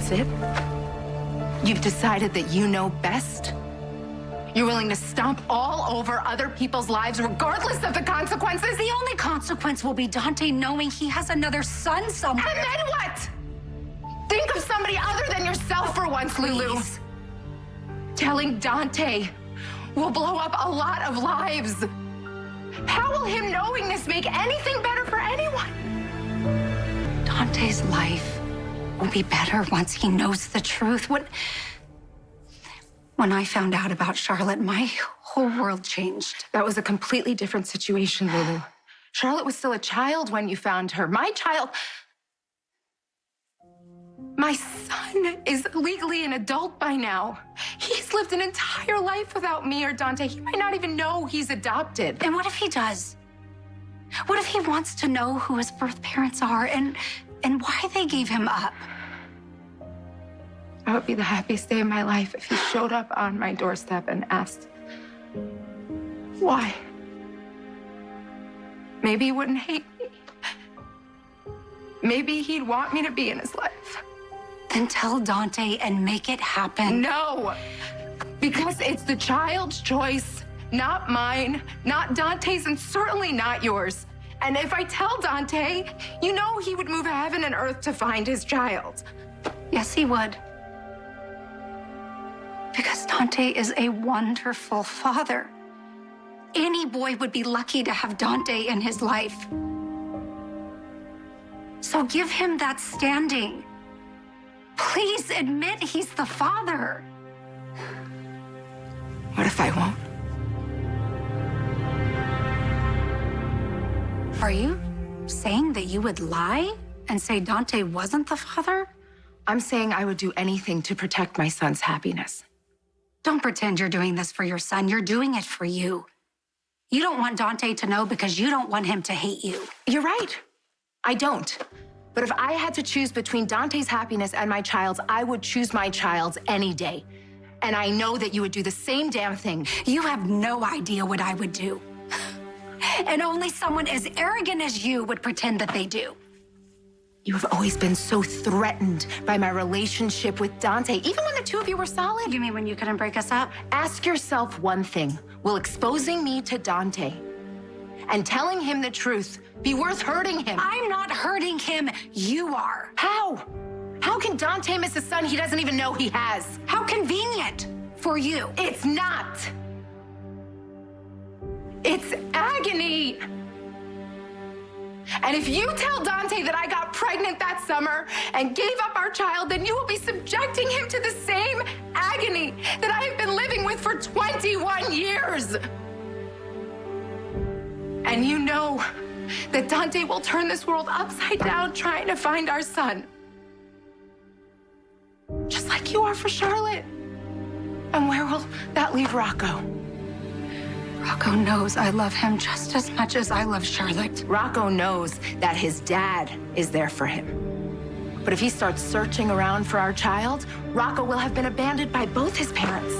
That's it? You've decided that you know best? You're willing to stomp all over other people's lives regardless of the consequences? The only consequence will be Dante knowing he has another son somewhere. And then what? Think of somebody other than yourself for once, Lulu. Please. Telling Dante will blow up a lot of lives. How will him knowing this make anything better for anyone? Dante's life will be better once he knows the truth. When I found out about Charlotte, my whole world changed. That was a completely different situation, Lulu. Charlotte was still a child when you found her. My son is legally an adult by now. He's lived an entire life without me or Dante. He might not even know he's adopted. And what if he does? What if he wants to know who his birth parents are and why they gave him up? That would be the happiest day of my life if he showed up on my doorstep and asked, why? Maybe he wouldn't hate me. Maybe he'd want me to be in his life. Then tell Dante and make it happen. No, because it's the child's choice, not mine, not Dante's, and certainly not yours. And if I tell Dante, you know he would move heaven and earth to find his child. Yes, he would. Because Dante is a wonderful father. Any boy would be lucky to have Dante in his life. So give him that standing. Please admit he's the father. What if I won't? Are you saying that you would lie and say Dante wasn't the father? I'm saying I would do anything to protect my son's happiness. Don't pretend you're doing this for your son. You're doing it for you. You don't want Dante to know because you don't want him to hate you. You're right. I don't. But if I had to choose between Dante's happiness and my child's, I would choose my child's any day. And I know that you would do the same damn thing. You have no idea what I would do. And only someone as arrogant as you would pretend that they do. You have always been so threatened by my relationship with Dante, even when the two of you were solid. You mean when you couldn't break us up? Ask yourself one thing. Will exposing me to Dante and telling him the truth be worth hurting him? I'm not hurting him. You are. How? How can Dante miss a son he doesn't even know he has? How convenient for you. It's not. It's agony. And if you tell Dante that I got pregnant that summer and gave up our child, then you will be subjecting him to the same agony that I have been living with for 21 years. And you know that Dante will turn this world upside down trying to find our son. Just like you are for Charlotte. And where will that leave Rocco? Rocco knows I love him just as much as I love Charlotte. Rocco knows that his dad is there for him. But if he starts searching around for our child, Rocco will have been abandoned by both his parents.